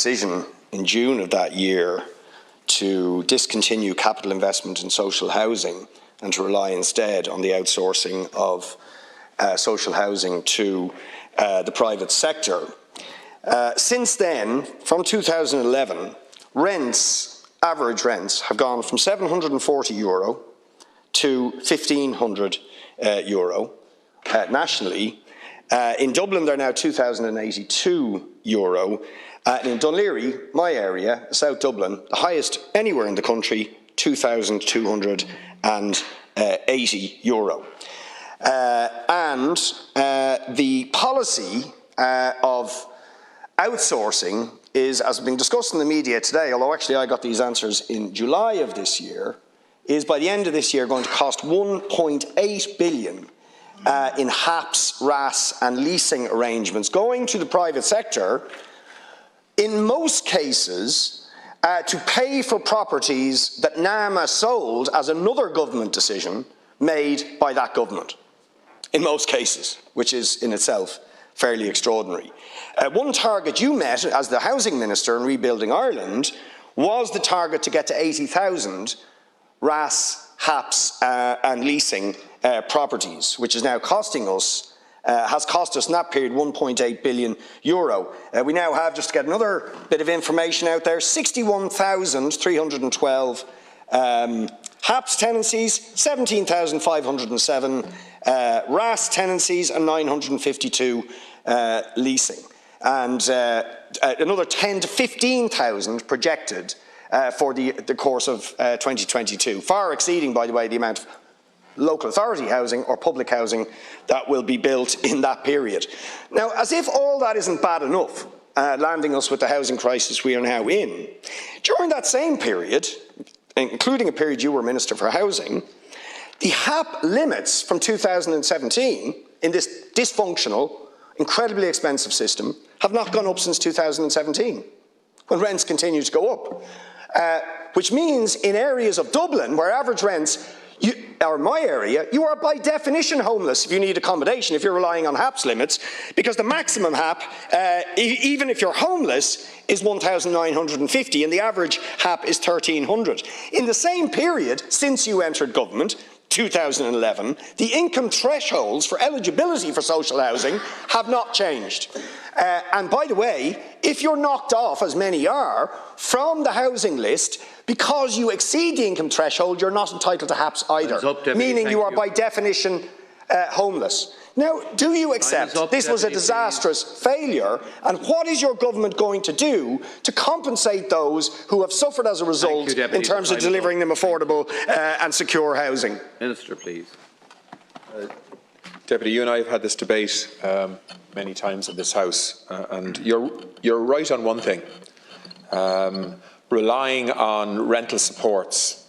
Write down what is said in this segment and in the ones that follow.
decision in June of that year to discontinue capital investment in social housing and to rely instead on the outsourcing of social housing to the private sector. Since then, from 2011, average rents have gone from €740 to €1,500 nationally. In Dublin, they're now €2,082. And in Dunleary, my area, South Dublin, the highest anywhere in the country, €2,280. The policy of outsourcing is, as being discussed in the media today, although actually I got these answers in July of this year, is by the end of this year going to cost €1.8 billion in HAPs, RAS and leasing arrangements going to the private sector, in most cases to pay for properties that NAMA sold as another government decision made by that government, in most cases, which is in itself fairly extraordinary. One target you met as the Housing Minister in Rebuilding Ireland was the target to get to 80,000 RAS, HAPs and leasing properties, which is now costing us, has cost us in that period €1.8 billion. We now have, just to get another bit of information out there, 61,312 HAPs tenancies, 17,507 RAS tenancies and 952 leasing. And another 10 to 15,000 projected for the course of 2022, far exceeding, by the way, the amount of local authority housing or public housing that will be built in that period. Now, as if all that isn't bad enough, landing us with the housing crisis we are now in, during that same period, including a period you were Minister for Housing, the HAP limits from 2017 in this dysfunctional, incredibly expensive system have not gone up since 2017, when rents continue to go up. Which means in areas of Dublin where average rents, or my area, you are by definition homeless if you need accommodation, if you're relying on HAPs limits, because the maximum HAP, even if you're homeless, is 1,950 and the average HAP is 1,300. In the same period since you entered government, 2011, the income thresholds for eligibility for social housing have not changed. And by the way, if you're knocked off, as many are, from the housing list because you exceed the income threshold, you're not entitled to HAPs either, meaning you are by definition homeless. Now, do you accept this was a disastrous failure, and what is your government going to do to compensate those who have suffered as a result in terms of delivering them affordable and secure housing? Minister, please. Deputy, you and I have had this debate many times in this House, and you're right on one thing. Relying on rental supports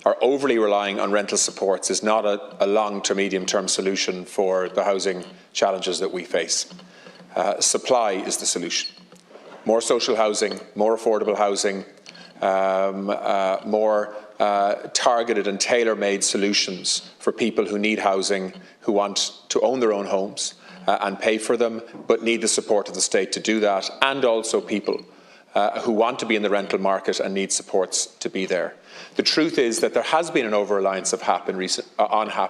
or overly relying on rental supports is not a long to medium-term solution for the housing challenges that we face. Supply is the solution. More social housing, more affordable housing, more targeted and tailor-made solutions for people who need housing, who want to own their own homes and pay for them, but need the support of the state to do that, and also people who want to be in the rental market and need supports to be there. The truth is that there has been an over-reliance on HAP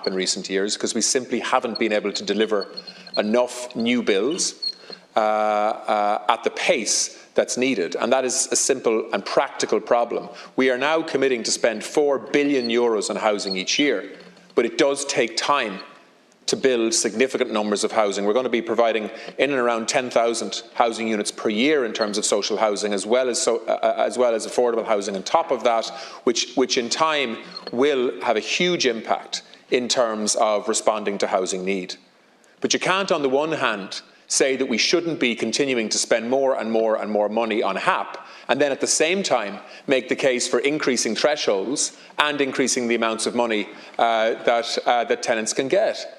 in recent years because we simply haven't been able to deliver enough new builds at the pace that's needed, and that is a simple and practical problem. We are now committing to spend €4 billion on housing each year, but it does take time to build significant numbers of housing. We're going to be providing in and around 10,000 housing units per year in terms of social housing, as well as affordable housing on top of that, which in time will have a huge impact in terms of responding to housing need. But you can't, on the one hand, say that we shouldn't be continuing to spend more and more and more money on HAP, and then at the same time make the case for increasing thresholds and increasing the amounts of money that tenants can get.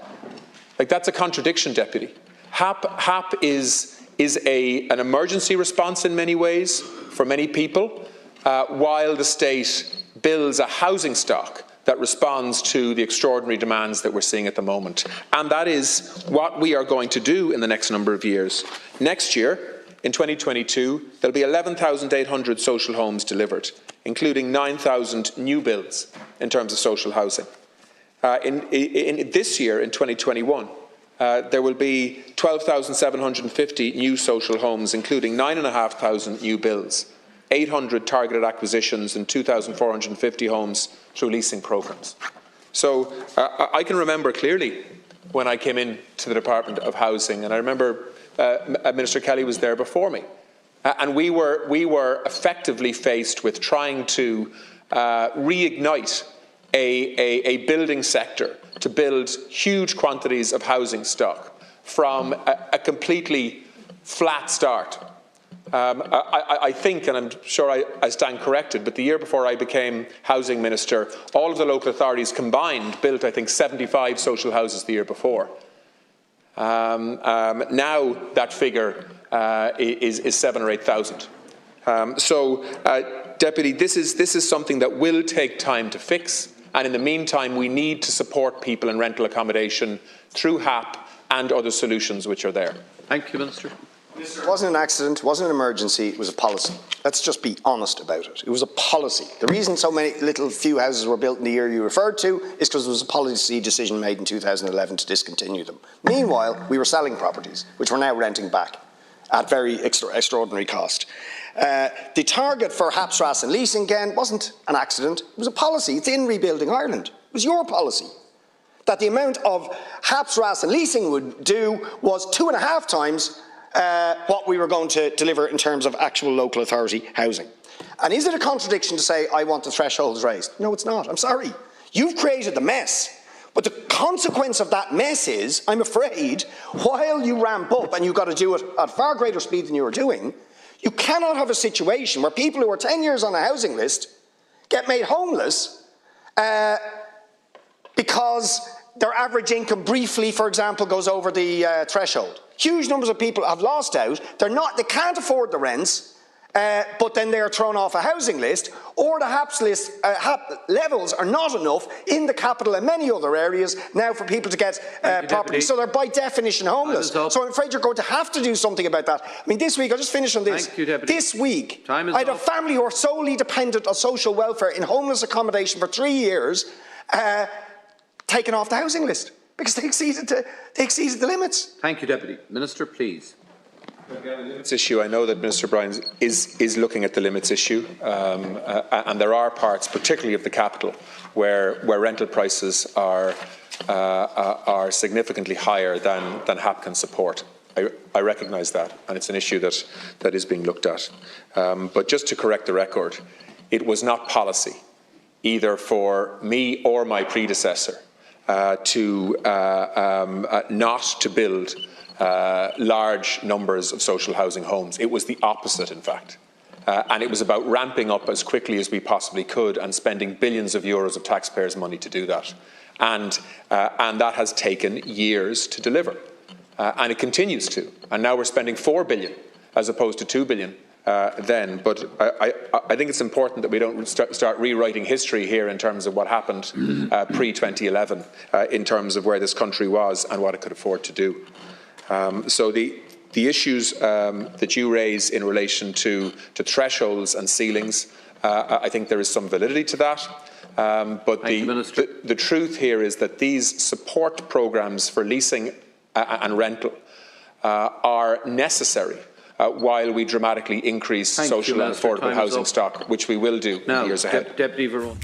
Like, that's a contradiction, Deputy. HAP is an emergency response in many ways for many people, while the state builds a housing stock that responds to the extraordinary demands that we're seeing at the moment. And that is what we are going to do in the next number of years. Next year, in 2022, there'll be 11,800 social homes delivered, including 9,000 new builds in terms of social housing. In this year, in 2021, there will be 12,750 new social homes, including 9,500 new builds, 800 targeted acquisitions and 2,450 homes through leasing programmes. So I can remember clearly when I came into the Department of Housing, and I remember Minister Kelly was there before me, and we were effectively faced with trying to reignite a building sector to build huge quantities of housing stock from a completely flat start. I think, and I'm sure I stand corrected, but the year before I became Housing Minister, all of the local authorities combined built, I think, 75 social houses the year before. Now that figure is 7,000 or 8,000. Deputy, this is something that will take time to fix, and in the meantime we need to support people in rental accommodation through HAP and other solutions which are there. Thank you, Minister. It wasn't an accident, it wasn't an emergency, it was a policy. Let's just be honest about it. It was a policy. The reason so many few houses were built in the year you referred to is because there was a policy decision made in 2011 to discontinue them. Meanwhile, we were selling properties, which we're now renting back at very extraordinary cost. The target for HAPS, RAS and leasing, again, wasn't an accident. It was a policy. It's in Rebuilding Ireland. It was your policy. That the amount of HAPS, RAS and leasing would do was 2.5 times what we were going to deliver in terms of actual local authority housing. And is it a contradiction to say, I want the thresholds raised? No, it's not. I'm sorry. You've created the mess. But the consequence of that mess is, I'm afraid, while you ramp up, and you've got to do it at far greater speed than you were doing, you cannot have a situation where people who are 10 years on a housing list get made homeless because their average income briefly, for example, goes over the threshold. Huge numbers of people have lost out. They can't afford the rents, but then they are thrown off a housing list, or the HAP levels are not enough in the capital and many other areas now for people to get property. So they're by definition homeless. So I'm afraid you're going to have to do something about that. I mean, this week, I'll just finish on this. Thank you, Deputy. This week, I had a family who are solely dependent on social welfare in homeless accommodation for 3 years, taken off the housing list because they exceeded the limits. Thank you, Deputy. Minister, please. The limits issue, I know that Minister Bryan is looking at the limits issue, and there are parts, particularly of the capital, where rental prices are significantly higher than HAP can support. I recognise that, and it's an issue that is being looked at. But just to correct the record, it was not policy, either for me or my predecessor, not to build large numbers of social housing homes. It was the opposite, in fact. And it was about ramping up as quickly as we possibly could and spending billions of euros of taxpayers' money to do that. And that has taken years to deliver. And it continues to. And now we're spending 4 billion as opposed to 2 billion then. But I think it's important that we don't start rewriting history here in terms of what happened pre-2011, in terms of where this country was and what it could afford to do. So the issues that you raise in relation to thresholds and ceilings, I think there is some validity to that. But the truth here is that these support programmes for leasing and rental are necessary while we dramatically increase social and affordable housing stock, which we will do in the years ahead. Deputy Verone.